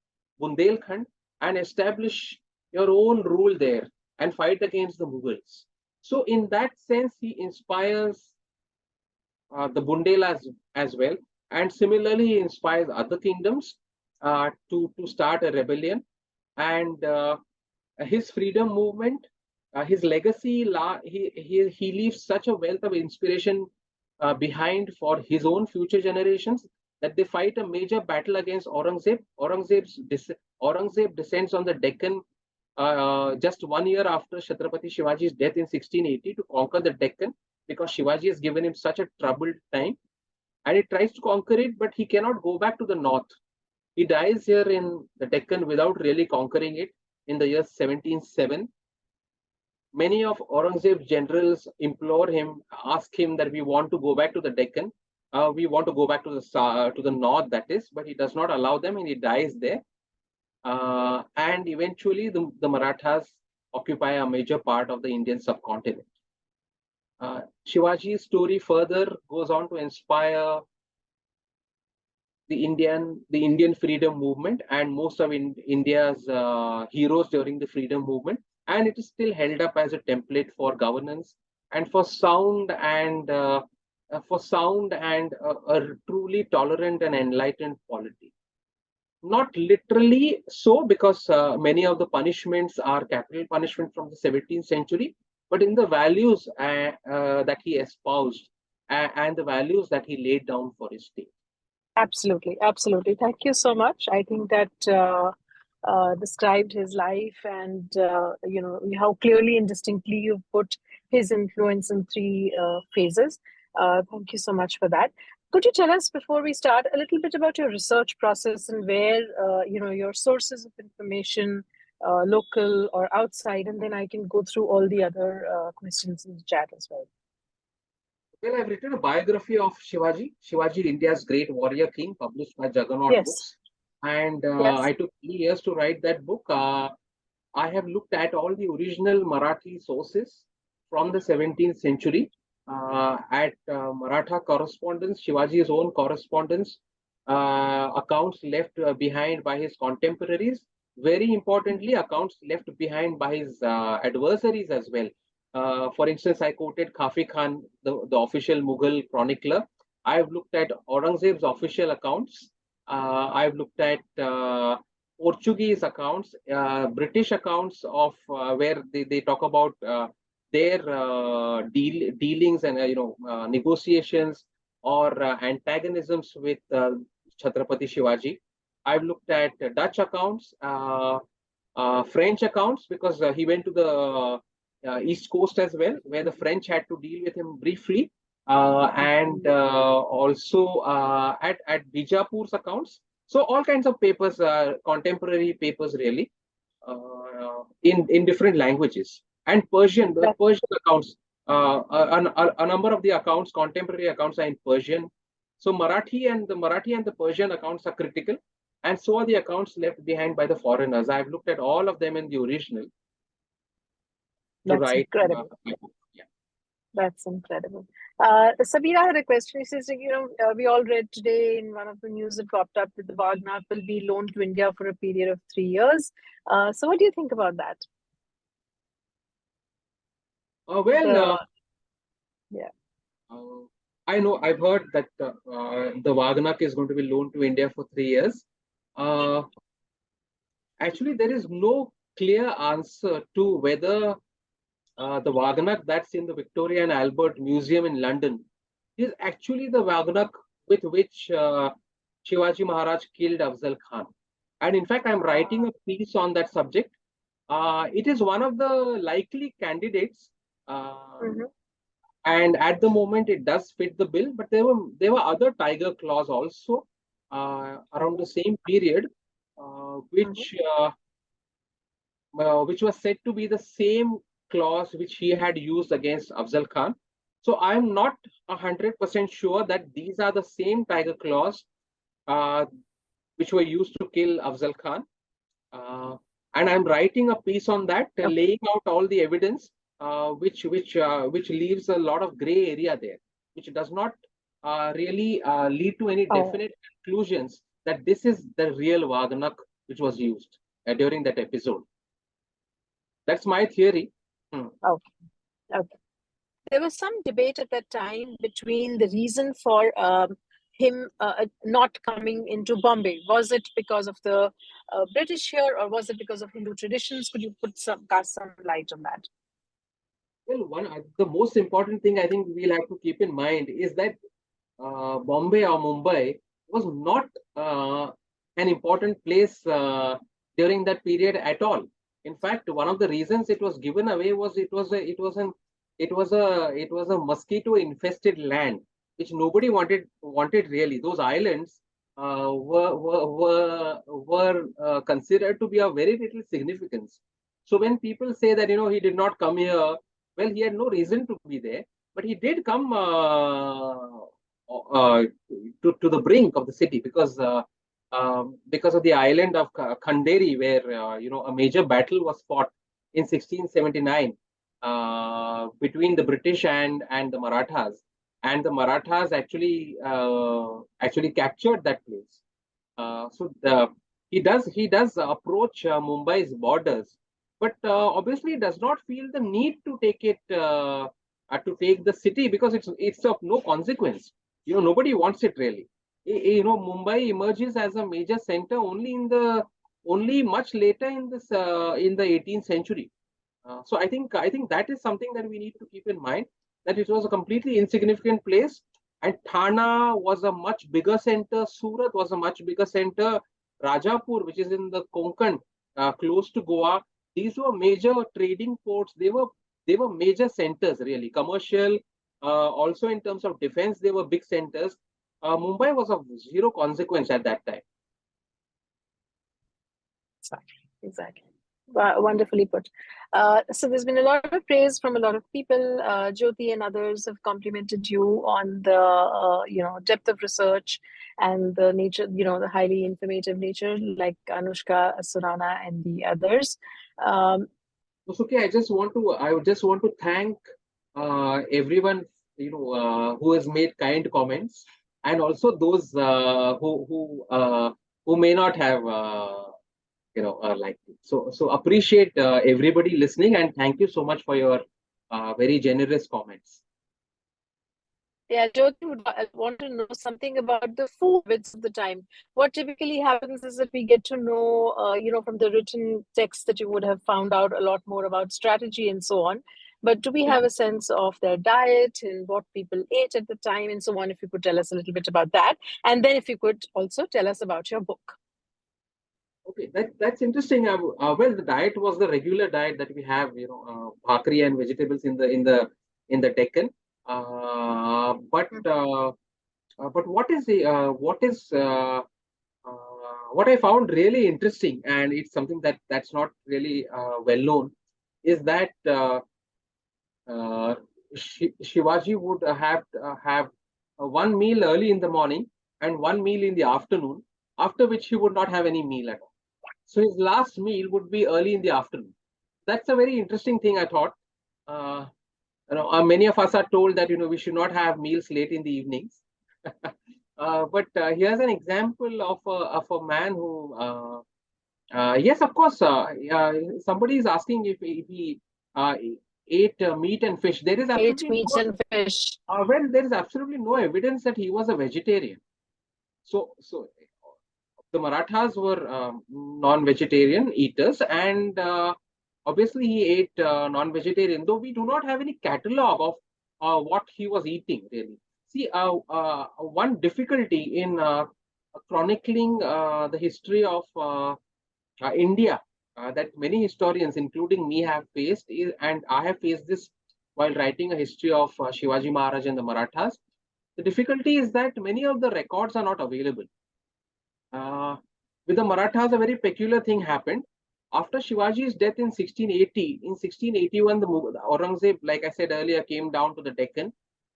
Bundelkhand, and establish your own rule there and fight against the Mughals. So in that sense, he inspires the Bundelas as well, and similarly he inspires other kingdoms to start a rebellion. And his freedom movement, his legacy, he leaves such a wealth of inspiration behind for his own future generations that they fight a major battle against Aurangzeb. Aurangzeb descends on the Deccan just 1 year after Chhatrapati Shivaji's death in 1680 to conquer the Deccan, because Shivaji has given him such a troubled time, and he tries to conquer it, but he cannot go back to the north. He dies here in the Deccan without really conquering it in the year 1707. Many of Aurangzeb's generals implore him, ask him that we want to go back to the Deccan. We want to go back to the north, that is, but he does not allow them, and he dies there. And eventually, the Marathas occupy a major part of the Indian subcontinent. Shivaji's story further goes on to inspire the Indian freedom movement and most of India's heroes during the freedom movement, and it is still held up as a template for governance and for sound and a truly tolerant and enlightened polity. Not literally so, because many of the punishments are capital punishment from the 17th century, but in the values that he espoused and the values that he laid down for his state. Absolutely, absolutely. Thank you so much. I think that described his life, and how clearly and distinctly you've put his influence in three phases. Thank you so much for that. Could you tell us, before we start, a little bit about your research process and where your sources of information, local or outside, and then I can go through all the other questions in the chat as well. Well, I've written a biography of Shivaji, India's great warrior king, published by Juggernaut Books. And I took 3 years to write that book. I have looked at all the original Marathi sources from the 17th century, at Maratha correspondence, Shivaji's own correspondence, accounts left behind by his contemporaries. Very importantly, accounts left behind by his adversaries as well. For instance, I quoted Khaki Khan, the official Mughal chronicler. I've looked at Aurangzeb's official accounts. I've looked at Portuguese accounts, British accounts of where they talk about their dealings and negotiations or antagonisms with Chhatrapati Shivaji. I've looked at Dutch accounts, French accounts, because he went to the East Coast as well, where the French had to deal with him briefly, and also at Bijapur's accounts. So all kinds of papers, contemporary papers, really, in different languages. And Persian, the Persian accounts, a number of the accounts, contemporary accounts, are in Persian. So Marathi and the Persian accounts are critical, and so are the accounts left behind by the foreigners. I've looked at all of them in the original. That's incredible. That's incredible. Sabina had a question. She says, we all read today in one of the news that popped up that the Wagner will be loaned to India for a period of 3 years. So what do you think about that? I know, I've heard that the Wagner is going to be loaned to India for 3 years. Actually, there is no clear answer to whether the Wagnak that's in the Victoria and Albert Museum in London is actually the Wagnak with which Shivaji Maharaj killed Afzal Khan. And in fact, I'm writing a piece on that subject. It is one of the likely candidates, Mm-hmm. and at the moment it does fit the bill. But there were other tiger claws also around the same period, Mm-hmm. which was said to be the same clause which he had used against Afzal Khan. So I'm not 100% sure that these are the same tiger claws uh, which were used to kill Afzal Khan. Uh, and I'm writing a piece on that, Okay. laying out all the evidence, which leaves a lot of gray area there, which does not really lead to any Oh, definite conclusions that this is the real Wagnak which was used during that episode. That's my theory. Hmm. okay. Okay. There was some debate at that time between the reason for him not coming into Bombay. Was it because of the British here, or was it because of Hindu traditions? Could you cast some light on that? Well, the most important thing I think we'll have to keep in mind is that Bombay or Mumbai was not an important place during that period at all. In fact, one of the reasons it was given away was it was a mosquito infested land which nobody wanted really. Those islands were considered to be of very little significance. So when people say that he did not come here, well, he had no reason to be there, but he did come uh, to the brink of the city because of the island of Khanderi, where a major battle was fought in 1679 between the British and the Marathas, and the Marathas actually captured that place. So he does approach Mumbai's borders, but obviously does not feel the need to take the city because it's of no consequence. Nobody wants it really. Mumbai emerges as a major center only much later in the 18th century. So I think that is something that we need to keep in mind, that it was a completely insignificant place, and Thana was a much bigger center. Surat was a much bigger center. Rajapur, which is in the Konkan, close to Goa, these were major trading ports. They were major centers really, commercial. Also in terms of defense, they were big centers. Mumbai was of zero consequence at that time. Exactly. Exactly. Wonderfully put. So there's been a lot of praise from a lot of people. Jyoti and others have complimented you on the depth of research and the nature, the highly informative nature, like Anushka, Surana, and the others. Um, Okay, I would just want to thank everyone who has made kind comments, and also those who may not have liked it. So appreciate everybody listening, and thank you so much for your very generous comments. Yeah, Jyoti would want to know something about the food habits of the time. What typically happens is that we get to know, from the written text that you would have found out a lot more about strategy and so on. But do we have a sense of their diet and what people ate at the time and so on? If you could tell us a little bit about that. And then if you could also tell us about your book. Okay, that's interesting. Well, the diet was the regular diet that we have, bhakri and vegetables in the Deccan. But what I found really interesting, and it's something that's not really well known, is that Shivaji would have one meal early in the morning and one meal in the afternoon, after which he would not have any meal at all. So his last meal would be early in the afternoon. That's a very interesting thing, I thought. Uh, Many of us are told that we should not have meals late in the evenings. But here's an example of a man who, yes, of course, somebody is asking if he ate meat and fish. There is Ate absolutely meats no, and fish. there is absolutely no evidence that he was a vegetarian. So the Marathas were non-vegetarian eaters, and Obviously, he ate non-vegetarian, though we do not have any catalog of what he was eating really. See, one difficulty in chronicling the history of India that many historians, including me, have faced, and I have faced this while writing a history of Shivaji Maharaj and the Marathas. The difficulty is that many of the records are not available. Uh, with the Marathas, a very peculiar thing happened. After Shivaji's death in 1680, in 1681, the Aurangzeb, like I said earlier, came down to the Deccan,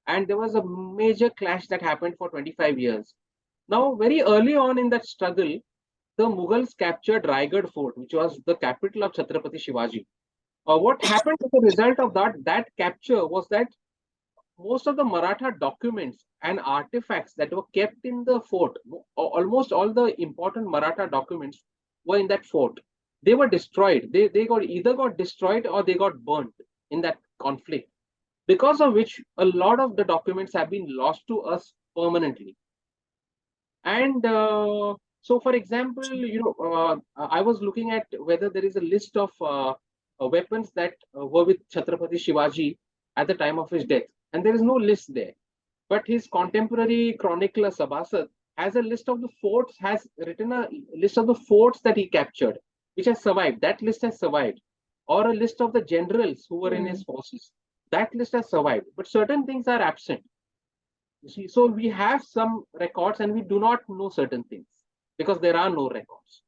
and there was a major clash that happened for 25 years. Now, very early on in that struggle, the Mughals captured Raigad Fort, which was the capital of Chhatrapati Shivaji. What happened as a result of that capture was that most of the Maratha documents and artifacts that were kept in the fort, almost all the important Maratha documents were in that fort. They were destroyed. They got either got destroyed or they got burnt in that conflict, because of which a lot of the documents have been lost to us permanently. And so, for example, I was looking at whether there is a list of weapons that were with Chhatrapati Shivaji at the time of his death, and there is no list there. But his contemporary chronicler Sabasat has a list of the forts, has written a list of the forts that he captured, which has survived. That list has survived, or a list of the generals who were in his forces. That list has survived, but certain things are absent. You see, so we have some records and we do not know certain things because there are no records.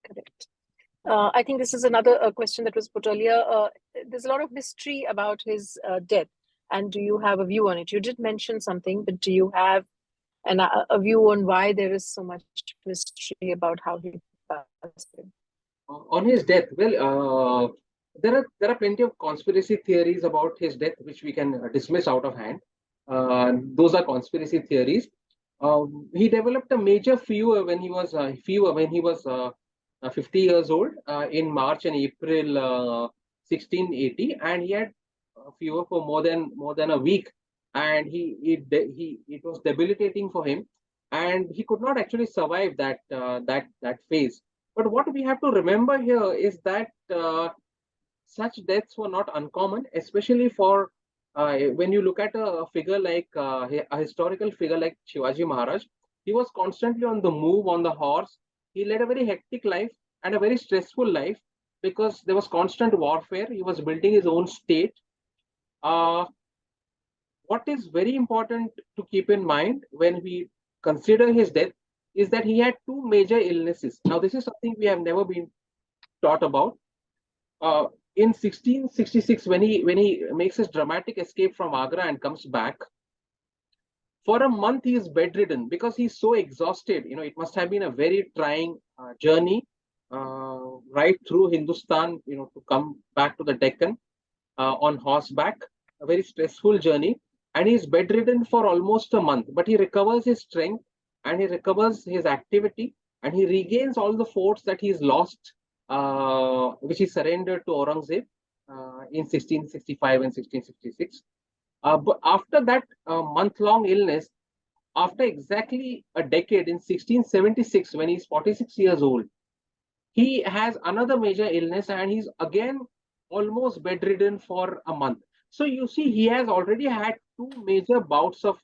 Correct. I think this is another question that was put earlier. There's a lot of mystery about his death. And do you have a view on it? You did mention something, but do you have a view on why there is so much mystery about how he passed away? On his death, well, there are plenty of conspiracy theories about his death, which we can dismiss out of hand. Those are conspiracy theories. He developed a major fever when he was 50 years old in March and April 1680, and he had fever for more than a week, and it was debilitating for him, and he could not actually survive that phase. But what we have to remember here is that such deaths were not uncommon, especially for when you look at a figure like a historical figure like Shivaji Maharaj. He was constantly on the move on the horse. He led a very hectic life and a very stressful life because there was constant warfare. He was building his own state. Uh, what is very important to keep in mind when we consider his death is that he had two major illnesses. Now, this is something we have never been taught about. In 1666, when he makes his dramatic escape from Agra and comes back, for a month he is bedridden because he's so exhausted. It must have been a very trying journey right through Hindustan, to come back to the Deccan on horseback, a very stressful journey. And he's bedridden for almost a month, but he recovers his strength and he recovers his activity and he regains all the forts that he's lost, which he surrendered to Aurangzeb in 1665 and 1666. But after that month-long illness, after exactly a decade in 1676, when he's 46 years old, he has another major illness and he's again almost bedridden for a month. So you see, he has already had two major bouts of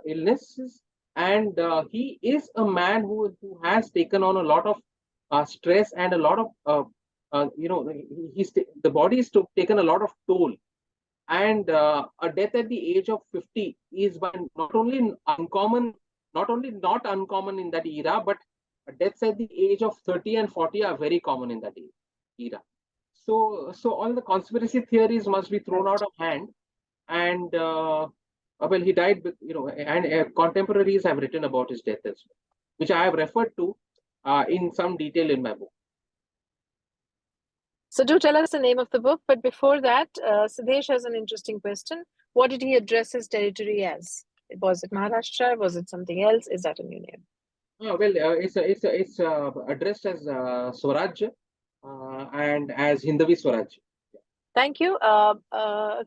illnesses, and he is a man who has taken on a lot of stress and a lot of the body has taken a lot of toll, and a death at the age of 50 is not only uncommon, not only not uncommon in that era, but deaths at the age of 30 and 40 are very common in that era. So all the conspiracy theories must be thrown out of hand, and well, he died, and contemporaries have written about his death as well, which I have referred to in some detail in my book. So do tell us the name of the book. But before that, Siddhesh has an interesting question. What did he address his territory as? Was it Maharashtra? Was it something else? Is that a new name? Well, it's addressed as Swaraj and as Hindavi Swaraj. Thank you.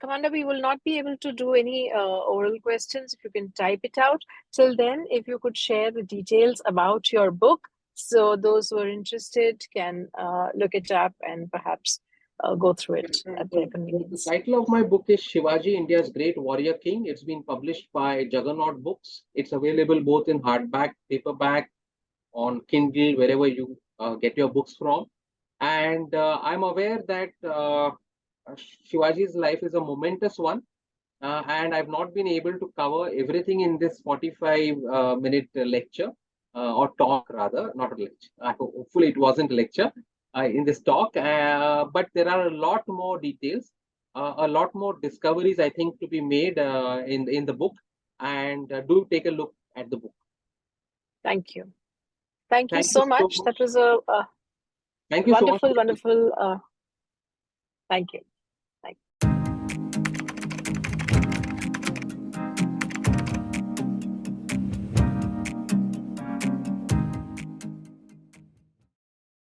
Commander, we will not be able to do any oral questions. If you can type it out. Till then, if you could share the details about your book So those who are interested can look it up and perhaps go through it at their The convenience. title of my book is Shivaji, India's Great Warrior King. It's been published by Juggernaut Books. It's available both in hardback, paperback, on Kindle, wherever you get your books from. And I'm aware that Shivaji's life is a momentous one. And I've not been able to cover everything in this 45-minute lecture or talk, rather, not a lecture. Hopefully, it wasn't a lecture in this talk, but there are a lot more details, a lot more discoveries, I think, to be made in the book. And do take a look at the book. Thank you. Thank you Thank you so so much. That much. was a Thank you so much. wonderful, wonderful. Thank you.